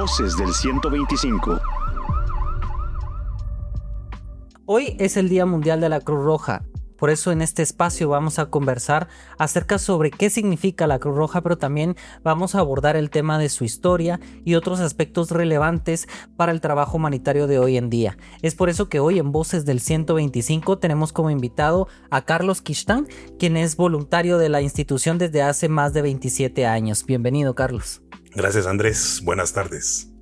Voces del 125. Hoy es el Día Mundial de la Cruz Roja. Por eso en este espacio vamos a conversar acerca sobre qué significa la Cruz Roja, pero también vamos a abordar el tema de su historia y otros aspectos relevantes para el trabajo humanitario de hoy en día. Es por eso que hoy en Voces del 125 tenemos como invitado a Carlos Quixtán, quien es voluntario de la institución desde hace más de 27 años. Bienvenido, Carlos. Gracias, Andrés. Buenas tardes.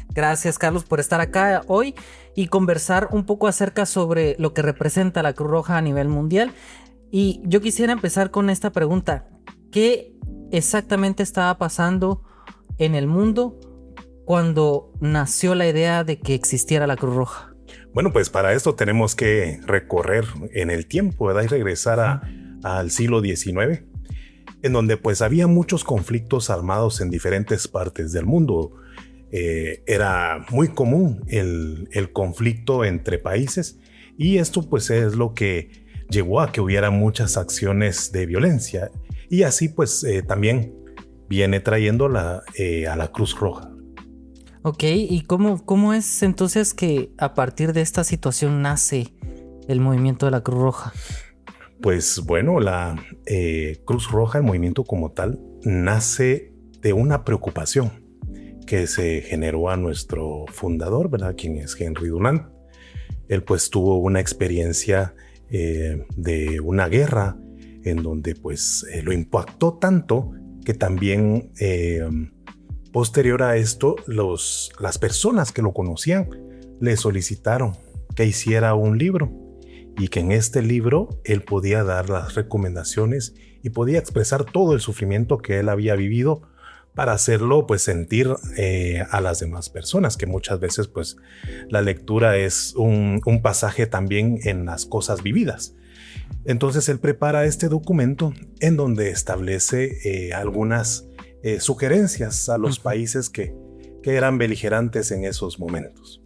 Gracias, Carlos, por estar acá hoy y conversar un poco acerca sobre lo que representa la Cruz Roja a nivel mundial. Y yo quisiera empezar con esta pregunta. ¿Qué exactamente estaba pasando en el mundo cuando nació la idea de que existiera la Cruz Roja? Bueno, pues para esto tenemos que recorrer en el tiempo, ¿verdad? Y regresar al siglo XIX, en donde pues había muchos conflictos armados en diferentes partes del mundo. Era muy común el conflicto entre países, y esto pues es lo que llevó a que hubiera muchas acciones de violencia, y así pues también viene trayendo a la Cruz Roja. Ok, ¿y cómo es entonces que a partir de esta situación nace el movimiento de la Cruz Roja? Pues bueno, la Cruz Roja, el movimiento como tal, nace de una preocupación que se generó a nuestro fundador, ¿verdad? Quien es Henry Dunant. Él pues tuvo una experiencia de una guerra en donde pues lo impactó tanto que también posterior a esto las personas que lo conocían le solicitaron que hiciera un libro, y que en este libro él podía dar las recomendaciones y podía expresar todo el sufrimiento que él había vivido, para hacerlo pues sentir a las demás personas, que muchas veces pues la lectura es un pasaje también en las cosas vividas. Entonces él prepara este documento en donde establece algunas sugerencias a los países que eran beligerantes en esos momentos.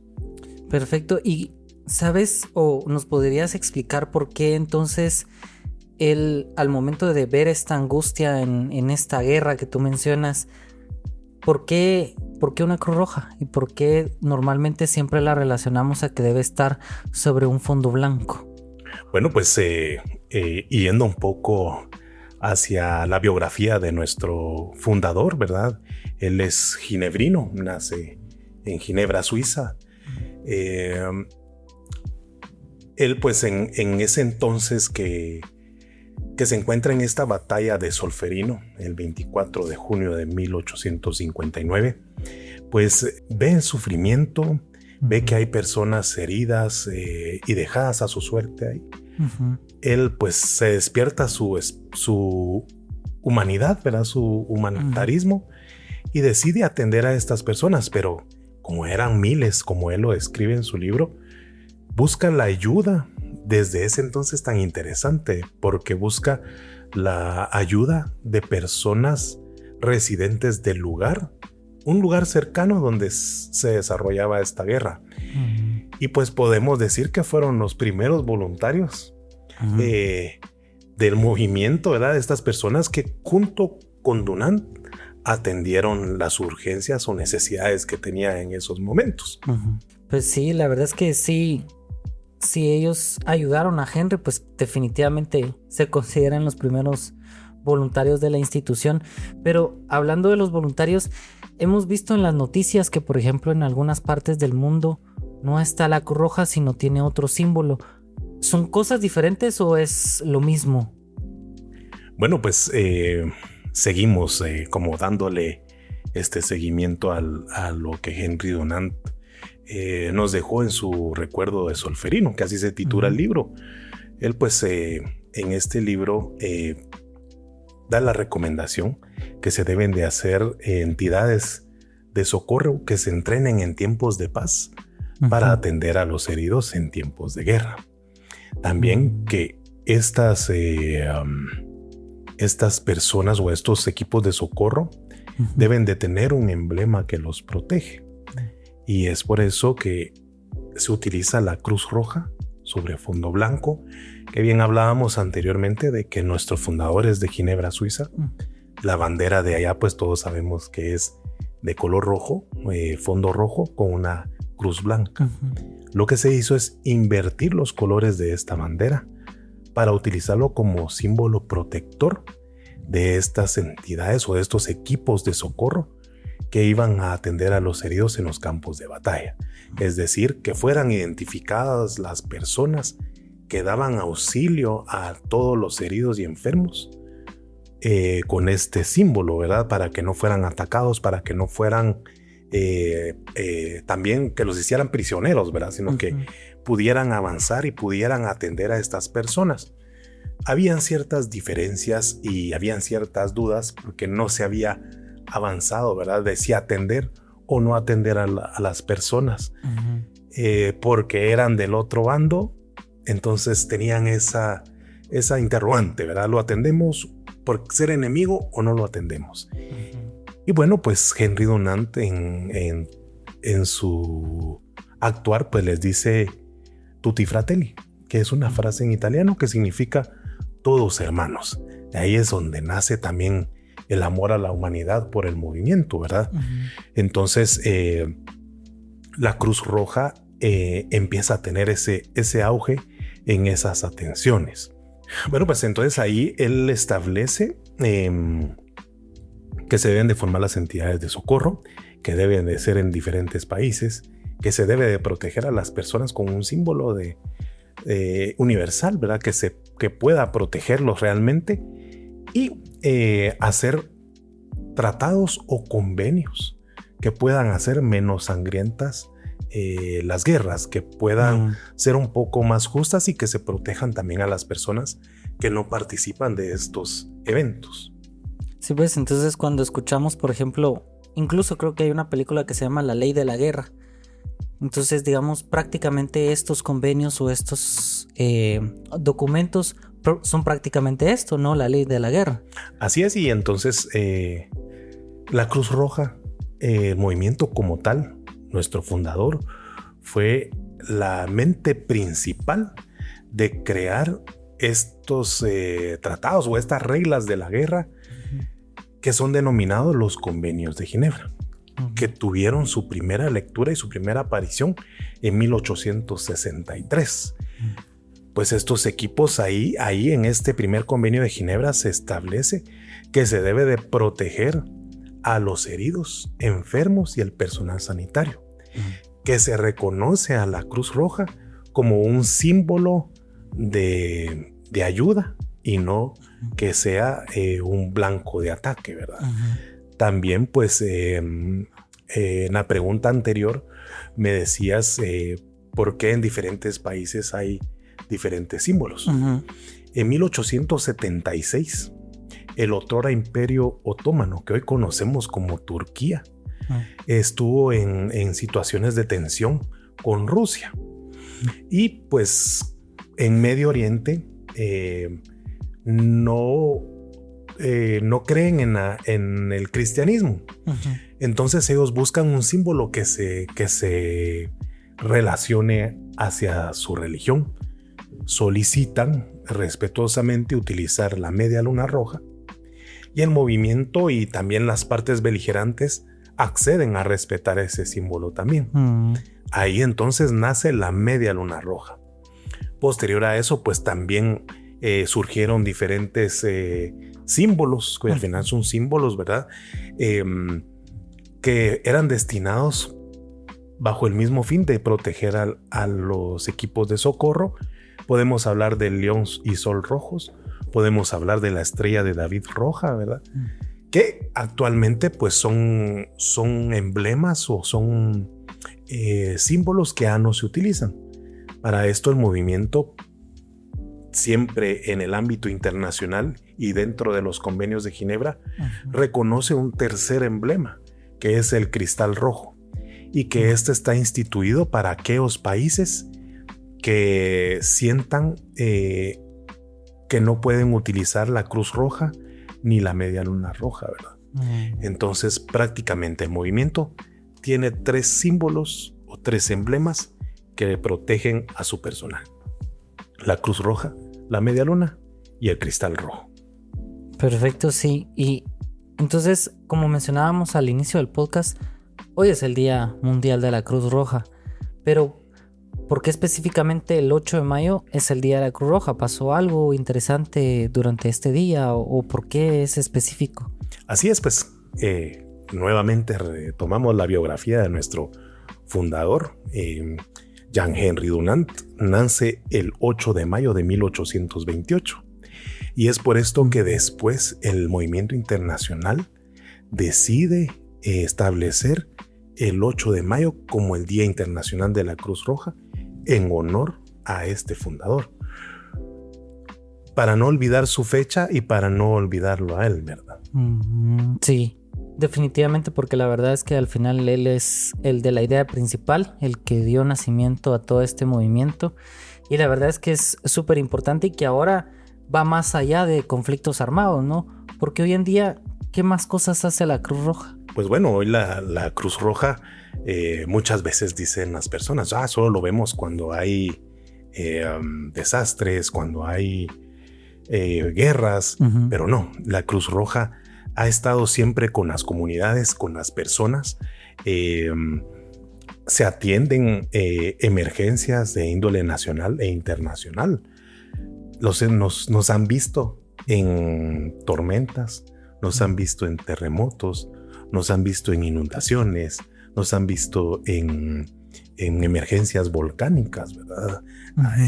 Perfecto. ¿Y sabes o nos podrías explicar por qué entonces él, al momento de ver esta angustia en esta guerra que tú mencionas, ¿por qué una Cruz Roja? ¿Y por qué normalmente siempre la relacionamos a que debe estar sobre un fondo blanco? Bueno, pues yendo un poco hacia la biografía de nuestro fundador, ¿verdad? Él es ginebrino, nace en Ginebra, Suiza. Él pues en ese entonces que se encuentra en esta batalla de Solferino, el 24 de junio de 1859, pues ve el sufrimiento, ve que hay personas heridas y dejadas a su suerte ahí. Él pues se despierta su humanidad, ¿verdad? Su humanitarismo, y decide atender a estas personas, pero como eran miles, como él lo escribe en su libro, busca la ayuda desde ese entonces tan interesante, porque busca la ayuda de personas residentes del lugar, un lugar cercano donde se desarrollaba esta guerra. Y pues podemos decir que fueron los primeros voluntarios del movimiento, ¿verdad? Estas personas que junto con Dunant atendieron las urgencias o necesidades que tenía en esos momentos. Pues sí, la verdad es que sí. Si ellos ayudaron a Henry, pues definitivamente se consideran los primeros voluntarios de la institución. Pero hablando de los voluntarios, hemos visto en las noticias que, por ejemplo, en algunas partes del mundo no está la Cruz Roja, sino tiene otro símbolo. ¿Son cosas diferentes o es lo mismo? Bueno, pues seguimos como dándole este seguimiento a lo que Henry Dunant nos dejó en su recuerdo de Solferino, que así se titula el libro. Él pues en este libro da la recomendación que se deben de hacer entidades de socorro que se entrenen en tiempos de paz para atender a los heridos en tiempos de guerra. También que estas personas o estos equipos de socorro deben de tener un emblema que los protege. Y es por eso que se utiliza la Cruz Roja sobre fondo blanco, que bien hablábamos anteriormente de que nuestro fundador es de Ginebra, Suiza. La bandera de allá, pues todos sabemos que es de color rojo, fondo rojo con una cruz blanca. Lo que se hizo es invertir los colores de esta bandera para utilizarlo como símbolo protector de estas entidades o de estos equipos de socorro que iban a atender a los heridos en los campos de batalla. Es decir, que fueran identificadas las personas que daban auxilio a todos los heridos y enfermos con este símbolo, ¿verdad? Para que no fueran atacados, para que no fueran también que los hicieran prisioneros, ¿verdad? Sino que pudieran avanzar y pudieran atender a estas personas. Habían ciertas diferencias y habían ciertas dudas porque no se había avanzado, ¿verdad? De si atender o no atender a las personas, porque eran del otro bando, entonces tenían esa interrogante, ¿verdad? ¿Lo atendemos por ser enemigo o no lo atendemos? Y bueno, pues Henry Dunant en su actuar, pues les dice tutti fratelli, que es una frase en italiano que significa todos hermanos. De ahí es donde nace también el amor a la humanidad por el movimiento, ¿verdad? Entonces, la Cruz Roja empieza a tener ese auge en esas atenciones. Bueno, pues entonces ahí él establece que se deben de formar las entidades de socorro, que deben de ser en diferentes países, que se debe de proteger a las personas con un símbolo universal, ¿verdad? Que pueda protegerlos realmente y hacer tratados o convenios que puedan hacer menos sangrientas las guerras, que puedan ser un poco más justas y que se protejan también a las personas que no participan de estos eventos. Sí, pues entonces cuando escuchamos, por ejemplo, incluso creo que hay una película que se llama La Ley de la Guerra. Entonces, digamos, prácticamente estos convenios o estos documentos son prácticamente esto, ¿no? La ley de la guerra. Así es, y entonces la Cruz Roja, el movimiento como tal, nuestro fundador, fue la mente principal de crear estos tratados o estas reglas de la guerra que son denominados los Convenios de Ginebra, que tuvieron su primera lectura y su primera aparición en 1863. Pues estos equipos ahí en este primer Convenio de Ginebra se establece que se debe de proteger a los heridos, enfermos y el personal sanitario, que se reconoce a la Cruz Roja como un símbolo de ayuda y no que sea un blanco de ataque, ¿verdad? También, pues, en la pregunta anterior me decías por qué en diferentes países hay diferentes símbolos. En 1876, el otrora Imperio Otomano, que hoy conocemos como Turquía, estuvo en situaciones de tensión con Rusia. Y pues en Medio Oriente no creen en el cristianismo. Entonces ellos buscan un símbolo que se relacione hacia su religión. Solicitan respetuosamente utilizar la media luna roja y el movimiento y también las partes beligerantes acceden a respetar ese símbolo también. Ahí entonces nace la media luna roja. Posterior a eso, pues también surgieron diferentes símbolos, que al final son símbolos, ¿verdad? Que eran destinados bajo el mismo fin de proteger a los equipos de socorro. Podemos hablar del león y sol rojos, podemos hablar de la estrella de David roja, ¿verdad? Que actualmente pues son emblemas o son símbolos que ya no se utilizan. Para esto el movimiento, siempre en el ámbito internacional y dentro de los convenios de Ginebra, reconoce un tercer emblema, que es el cristal rojo, y que este está instituido para aquellos países que sientan que no pueden utilizar la Cruz Roja ni la media luna roja, ¿verdad? Entonces prácticamente el movimiento tiene tres símbolos o tres emblemas que protegen a su personal: la Cruz Roja, la media luna y el cristal rojo. Perfecto, sí. Y Entonces, como mencionábamos al inicio del podcast, hoy es el Día Mundial de la Cruz Roja, pero ¿por qué específicamente el 8 de mayo es el Día de la Cruz Roja? ¿Pasó algo interesante durante este día o por qué es específico? Así es, pues nuevamente retomamos la biografía de nuestro fundador, Jean-Henri Dunant. Nace el 8 de mayo de 1828 y es por esto que después el movimiento internacional decide establecer el 8 de mayo como el Día Internacional de la Cruz Roja en honor a este fundador, para no olvidar su fecha y para no olvidarlo a él, ¿verdad? Sí, definitivamente, porque la verdad es que al final él es el de la idea principal, el que dio nacimiento a todo este movimiento, y la verdad es que es súper importante y que ahora va más allá de conflictos armados, ¿no? Porque hoy en día, ¿qué más cosas hace la Cruz Roja? Pues bueno, hoy la Cruz Roja, muchas veces dicen las personas, solo lo vemos cuando hay desastres, cuando hay guerras, pero no, la Cruz Roja ha estado siempre con las comunidades, con las personas. Se atienden emergencias de índole nacional e internacional. Nos han visto en tormentas, nos han visto en terremotos, nos han visto en inundaciones, nos han visto en emergencias volcánicas, ¿verdad?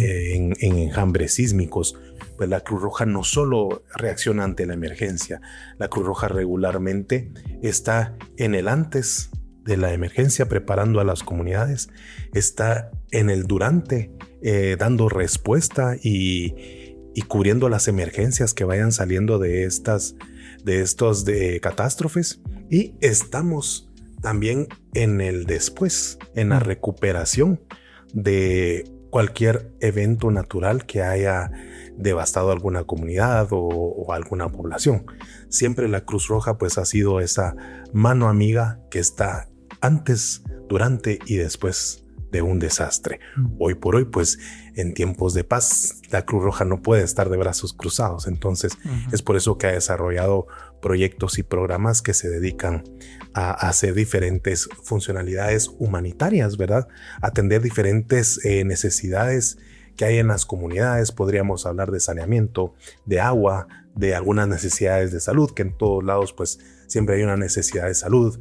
En enjambres sísmicos. Pues la Cruz Roja no solo reacciona ante la emergencia, la Cruz Roja regularmente está en el antes de la emergencia preparando a las comunidades, está en el durante dando respuesta y cubriendo las emergencias que vayan saliendo de estos catástrofes, y estamos también en el después, en la recuperación de cualquier evento natural que haya devastado alguna comunidad o alguna población. Siempre la Cruz Roja pues ha sido esa mano amiga que está antes, durante y después de un desastre. Hoy por hoy, pues en tiempos de paz, la Cruz Roja no puede estar de brazos cruzados. Entonces, es por eso que ha desarrollado proyectos y programas que se dedican a hacer diferentes funcionalidades humanitarias, ¿verdad? Atender diferentes necesidades que hay en las comunidades. Podríamos hablar de saneamiento, de agua, de algunas necesidades de salud, que en todos lados pues siempre hay una necesidad de salud,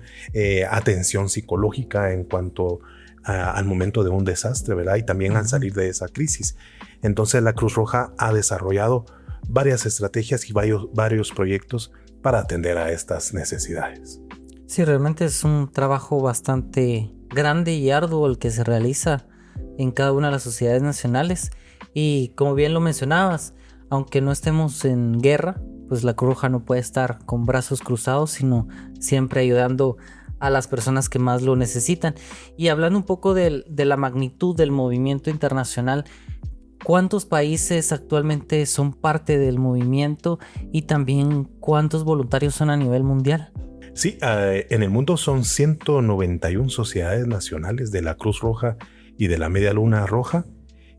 atención psicológica en cuanto al momento de un desastre, ¿verdad? Y también al salir de esa crisis. Entonces la Cruz Roja ha desarrollado varias estrategias y varios proyectos para atender a estas necesidades. Sí, realmente es un trabajo bastante grande y arduo el que se realiza en cada una de las sociedades nacionales. Y como bien lo mencionabas, aunque no estemos en guerra, pues la Cruz Roja no puede estar con brazos cruzados, sino siempre ayudando a las personas que más lo necesitan. Y hablando un poco de la magnitud del movimiento internacional, ¿cuántos países actualmente son parte del movimiento y también cuántos voluntarios son a nivel mundial? Sí, en el mundo son 191 sociedades nacionales de la Cruz Roja y de la Media Luna Roja,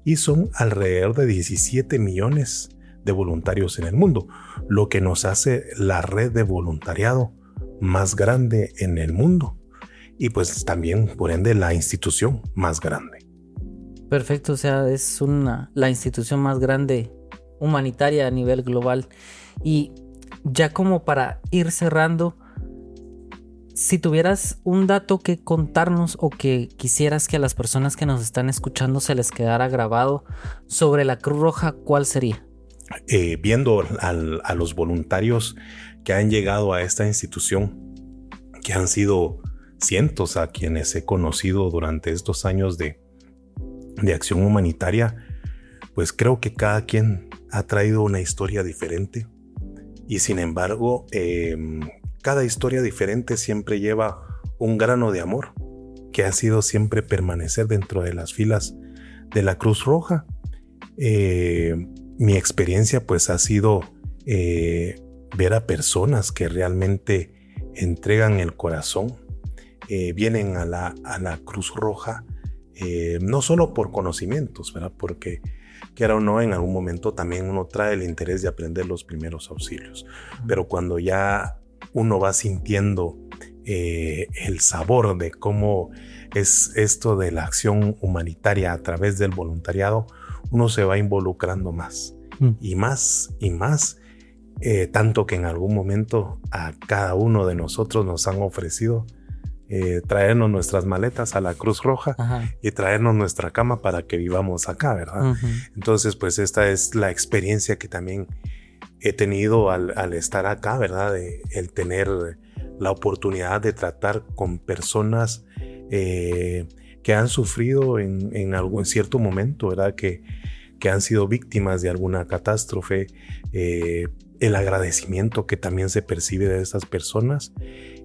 y son alrededor de 17 millones de voluntarios en el mundo, lo que nos hace la red de voluntariado más grande en el mundo y pues también por ende la institución más grande. Perfecto, o sea, es la institución más grande humanitaria a nivel global. Y ya como para ir cerrando, si tuvieras un dato que contarnos o que quisieras que a las personas que nos están escuchando se les quedara grabado sobre la Cruz Roja, ¿cuál sería? Viendo a los voluntarios que han llegado a esta institución, que han sido cientos a quienes he conocido durante estos años de acción humanitaria, pues creo que cada quien ha traído una historia diferente y sin embargo cada historia diferente siempre lleva un grano de amor que ha sido siempre permanecer dentro de las filas de la Cruz Roja. Mi experiencia pues ha sido ver a personas que realmente entregan el corazón, vienen a la Cruz Roja no solo por conocimientos, ¿verdad? Porque quiera o no, en algún momento también uno trae el interés de aprender los primeros auxilios. Pero cuando ya uno va sintiendo el sabor de cómo es esto de la acción humanitaria a través del voluntariado, uno se va involucrando más y más y más, tanto que en algún momento a cada uno de nosotros nos han ofrecido traernos nuestras maletas a la Cruz Roja. Ajá. Y traernos nuestra cama para que vivamos acá, ¿verdad? Uh-huh. Entonces, pues esta es la experiencia que también he tenido al estar acá, ¿verdad? El tener la oportunidad de tratar con personas que han sufrido en algún cierto momento, ¿verdad? Que han sido víctimas de alguna catástrofe, el agradecimiento que también se percibe de estas personas,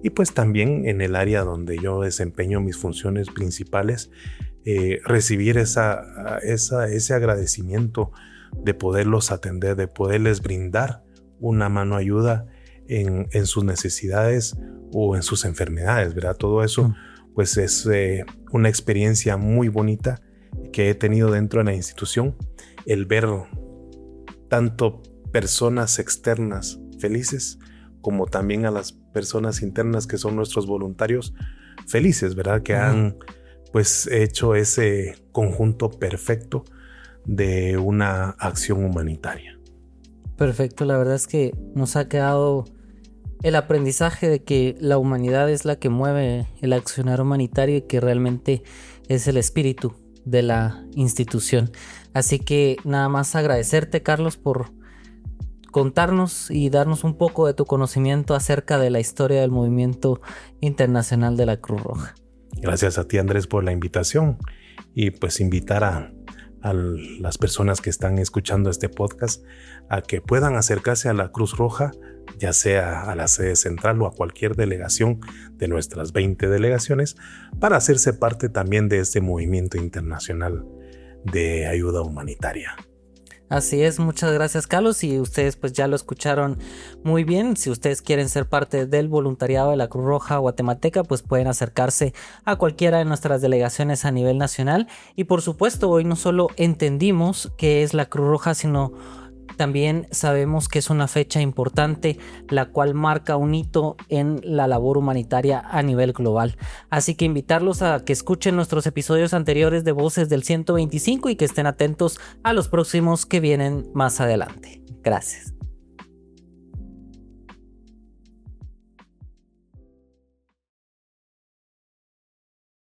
y pues también en el área donde yo desempeño mis funciones principales, recibir ese agradecimiento de poderlos atender, de poderles brindar una mano ayuda en sus necesidades o en sus enfermedades, ¿verdad? Todo eso pues es una experiencia muy bonita que he tenido dentro de la institución, el ver tanto personas externas felices como también a las personas internas que son nuestros voluntarios felices, ¿verdad? Que han pues hecho ese conjunto perfecto de una acción humanitaria. Perfecto, la verdad es que nos ha quedado el aprendizaje de que la humanidad es la que mueve el accionar humanitario y que realmente es el espíritu de la institución. Así que nada más agradecerte, Carlos, por contarnos y darnos un poco de tu conocimiento acerca de la historia del movimiento internacional de la Cruz Roja. Gracias a ti, Andrés, por la invitación, y pues invitar a las personas que están escuchando este podcast a que puedan acercarse a la Cruz Roja, ya sea a la sede central o a cualquier delegación de nuestras 20 delegaciones, para hacerse parte también de este movimiento internacional de ayuda humanitaria. Así es, muchas gracias, Carlos, y ustedes pues ya lo escucharon muy bien. Si ustedes quieren ser parte del voluntariado de la Cruz Roja guatemalteca, pues pueden acercarse a cualquiera de nuestras delegaciones a nivel nacional. Y por supuesto, hoy no solo entendimos qué es la Cruz Roja, sino también sabemos que es una fecha importante, la cual marca un hito en la labor humanitaria a nivel global. Así que invitarlos a que escuchen nuestros episodios anteriores de Voces del 125 y que estén atentos a los próximos que vienen más adelante. Gracias.